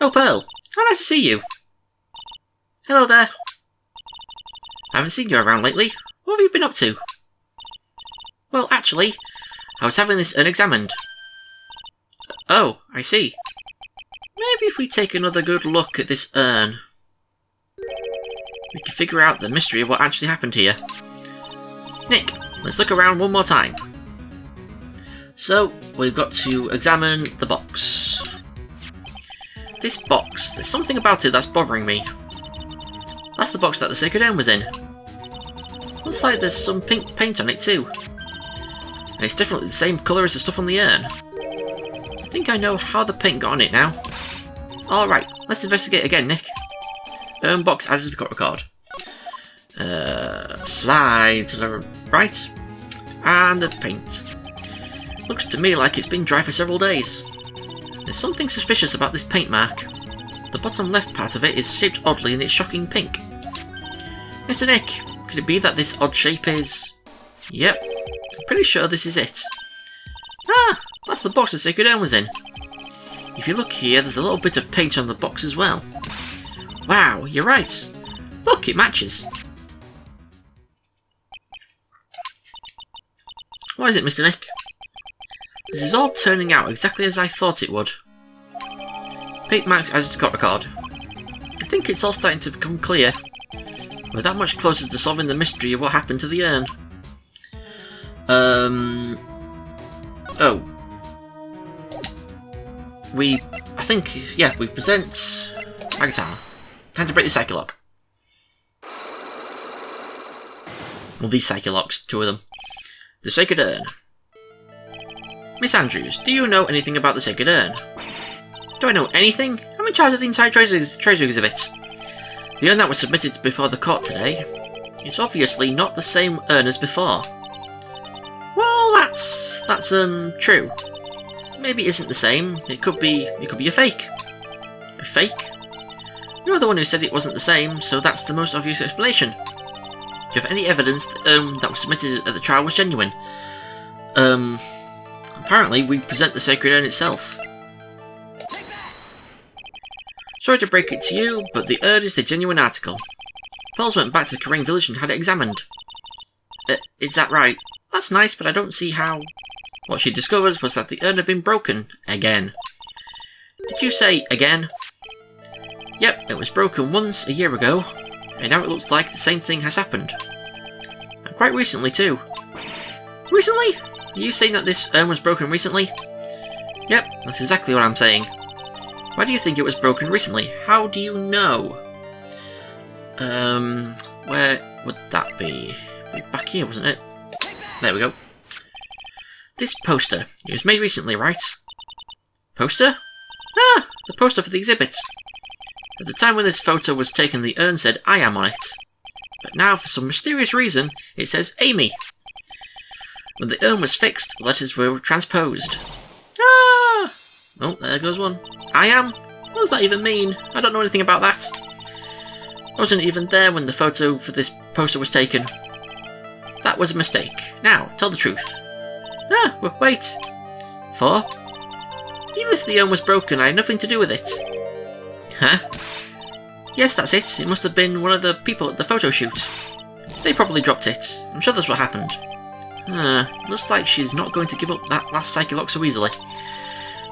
Oh, Pearl, how nice to see you. Hello there. I haven't seen you around lately. What have you been up to? Well, actually, I was having this urn examined. Oh, I see. Maybe if we take another good look at this urn, we can figure out the mystery of what actually happened here. Nick, let's look around one more time. So, we've got to examine the box. This box, there's something about it that's bothering me. That's the box that the sacred urn was in. Looks like there's some pink paint on it too. And it's definitely the same colour as the stuff on the urn. I think I know how the paint got on it now. Alright, let's investigate again, Nick. Urn box added to the cut record. Slide to the right. And the paint. Looks to me like it's been dry for several days. There's something suspicious about this paint mark. The bottom left part of it is shaped oddly and it's shocking pink. Mr. Nick, could it be that this odd shape is... Yep, I'm pretty sure this is it. Ah, that's the box the sacred urn was in. If you look here, there's a little bit of paint on the box as well. Wow, you're right. Look, it matches. What is it, Mr. Nick? This is all turning out exactly as I thought it would. Paint marks added to cut record. I think it's all starting to become clear. We're that much closer to solving the mystery of what happened to the urn. We present Agatha. Time to break the cycle lock. Well, these cycle locks, two of them. The sacred urn. Miss Andrews, do you know anything about the sacred urn? Do I know anything? I'm in charge of the entire treasure exhibit. The urn that was submitted before the court today is obviously not the same urn as before. Well, that's true. Maybe it isn't the same. It could be a fake. A fake? You're the one who said it wasn't the same, so that's the most obvious explanation. you have any evidence that was submitted at the trial was genuine? Apparently we present the sacred urn itself. Sorry to break it to you, but the urn is the genuine article. Pearls went back to Karain village and had it examined. Is that right? That's nice, but I don't see how... What she discovered was that the urn had been broken. Again. Did you say again? Yep, it was broken once a year ago, and now it looks like the same thing has happened. And quite recently too. Recently? Are you saying that this urn was broken recently? Yep, that's exactly what I'm saying. Why do you think it was broken recently? How do you know? Where would that be? Back here, wasn't it? There we go. This poster. It was made recently, right? Poster? Ah! The poster for the exhibit. At the time when this photo was taken, the urn said I am on it. But now, for some mysterious reason, it says Amy. When the urn was fixed, the letters were transposed. Ah! Oh, there goes one. I am? What does that even mean? I don't know anything about that. I wasn't even there when the photo for this poster was taken. That was a mistake. Now, tell the truth. Ah, wait. For? Even if the urn was broken, I had nothing to do with it. Huh? Yes, that's it. It must have been one of the people at the photo shoot. They probably dropped it. I'm sure that's what happened. Looks like she's not going to give up that last psyche lock so easily. Do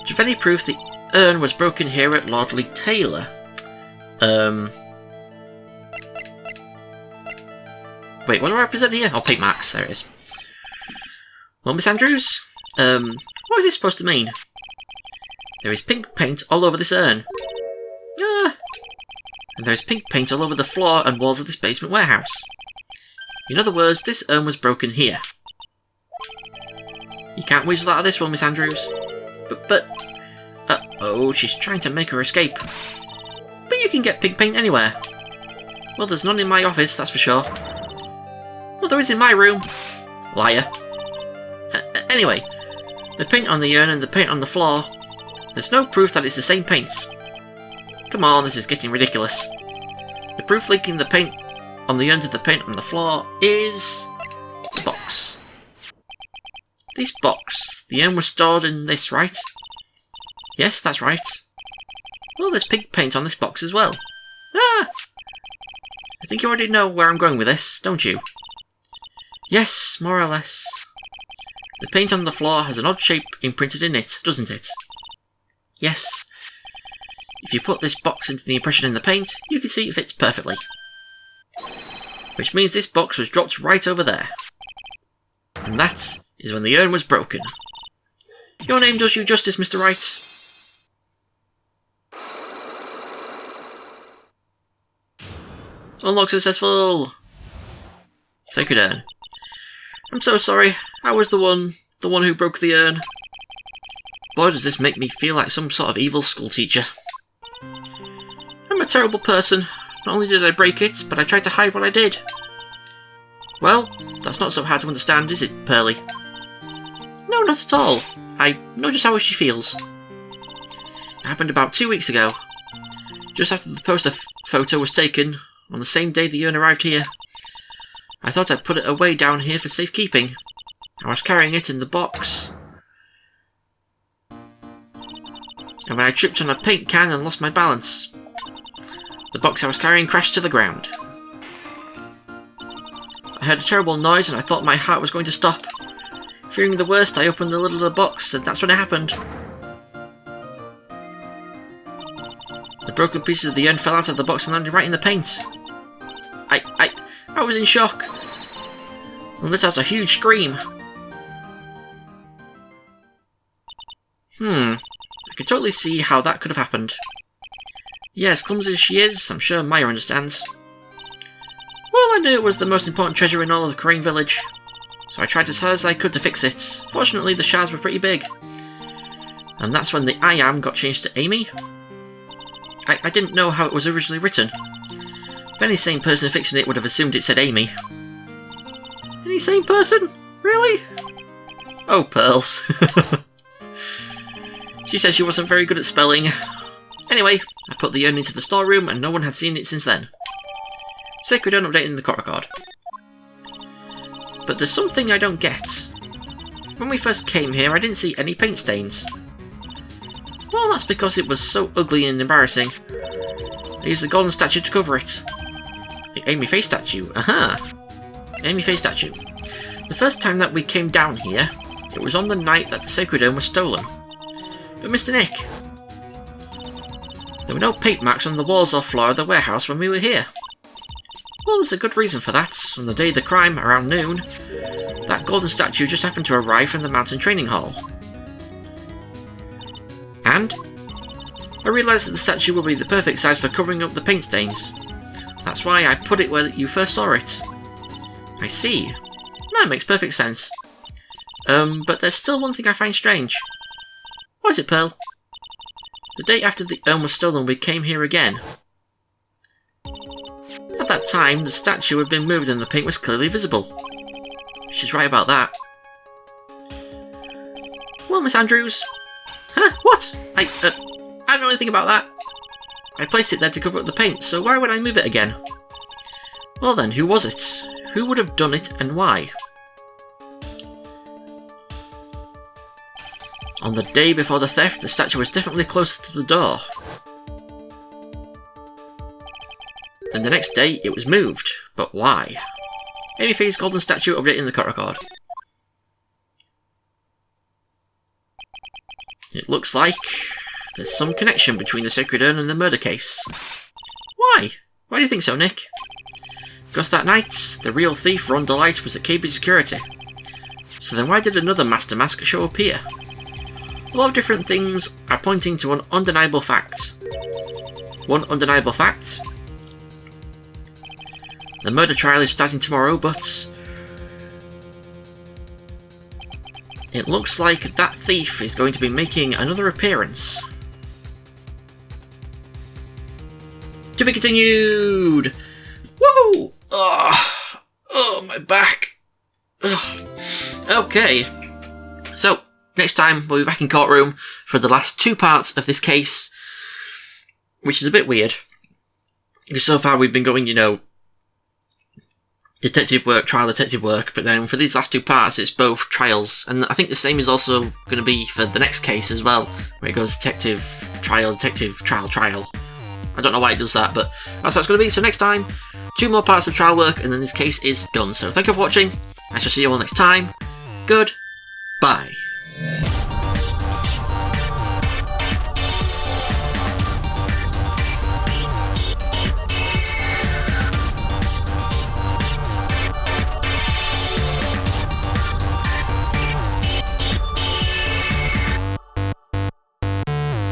you have any proof the urn was broken here at Lordly Taylor? Wait, what do I represent here? Oh, paint marks. There it is. Well, Miss Andrews, what is this supposed to mean? There is pink paint all over this urn. And there is pink paint all over the floor and walls of this basement warehouse. In other words, this urn was broken here. You can't weasel out of this one, Miss Andrews. But... Uh-oh, she's trying to make her escape. But you can get pink paint anywhere. Well, there's none in my office, that's for sure. Well, there is in my room. Liar. Anyway, the paint on the urn and the paint on the floor, there's no proof that it's the same paint. Come on, this is getting ridiculous. The proof linking the paint on the urn to the paint on the floor is... the box. This box. The urn was stored in this, right? Yes, that's right. Well, there's pink paint on this box as well. Ah! I think you already know where I'm going with this, don't you? Yes, more or less. The paint on the floor has an odd shape imprinted in it, doesn't it? Yes. If you put this box into the impression in the paint, you can see it fits perfectly. Which means this box was dropped right over there. And that is when the urn was broken. Your name does you justice, Mr. Wright. Unlock successful! Sacred urn. I'm so sorry. I was the one who broke the urn. Boy, does this make me feel like some sort of evil school teacher. I'm a terrible person. Not only did I break it, but I tried to hide what I did. Well, that's not so hard to understand, is it, Pearly? No, not at all. I know just how she feels. It happened about 2 weeks ago. Just after the poster photo was taken, on the same day the urn arrived here. I thought I'd put it away down here for safekeeping. I was carrying it in the box. And when I tripped on a paint can and lost my balance, the box I was carrying crashed to the ground. I heard a terrible noise and I thought my heart was going to stop. Fearing the worst, I opened the lid of the box and that's when it happened. The broken pieces of the urn fell out of the box and landed right in the paint. I was in shock. And let out a huge scream. I can totally see how that could have happened. Yeah, as clumsy as she is, I'm sure Maya understands. Well, I knew it was the most important treasure in all of the Karain village, so I tried as hard as I could to fix it. Fortunately, the shards were pretty big. And that's when the I am got changed to Amy. I didn't know how it was originally written. But any sane person fixing it would have assumed it said Amy. Any sane person? Really? Oh, Pearls. She said she wasn't very good at spelling. Anyway, I put the urn into the storeroom and no one had seen it since then. Sacred urn updating the court record. but there's something I don't get. When we first came here, I didn't see any paint stains. Well, that's because it was so ugly and embarrassing. I used the golden statue to cover it. The Amy Face statue. Aha! Amy Face statue. The first time that we came down here, it was on the night that the Sacred Urn was stolen. But Mr. Nick, there were no paint marks on the walls or floor of the warehouse when we were here. Well, there's a good reason for that. On the day of the crime, around noon, that golden statue just happened to arrive from the mountain training hall. And I realised that the statue will be the perfect size for covering up the paint stains. That's why I put it where you first saw it. I see. That makes perfect sense. But there's still one thing I find strange. What is it, Pearl? The day after the urn was stolen, we came here again. At that time, the statue had been moved and the paint was clearly visible. She's right about that. Well, Miss Andrews... Huh? What? I don't know anything about that. I placed it there to cover up the paint, so why would I move it again? Well then, who was it? Who would have done it and why? On the day before the theft, the statue was definitely closer to the door. Then the next day, it was moved. But why? Amy Faye's golden statue updating the cut record. It looks like there's some connection between the Sacred Urn and the murder case. Why? Why do you think so, Nick? Because that night, the real thief, Ron Delight, was at KB Security. So then why did another Master Mask show up here? A lot of different things are pointing to one undeniable fact. One undeniable fact? The murder trial is starting tomorrow, but... it looks like that thief is going to be making another appearance. To be continued! Whoa! Oh, my back. Ugh. Okay. So, next time we'll be back in courtroom for the last two parts of this case, which is a bit weird. Because so far we've been going, you know, detective work, trial detective work, but then for these last two parts it's both trials, and I think the same is also going to be for the next case as well, where it goes detective, trial, trial. I don't know why it does that, but that's how it's going to be. So next time, two more parts of trial work, and then this case is done. So thank you for watching, I shall see you all next time. Goodbye.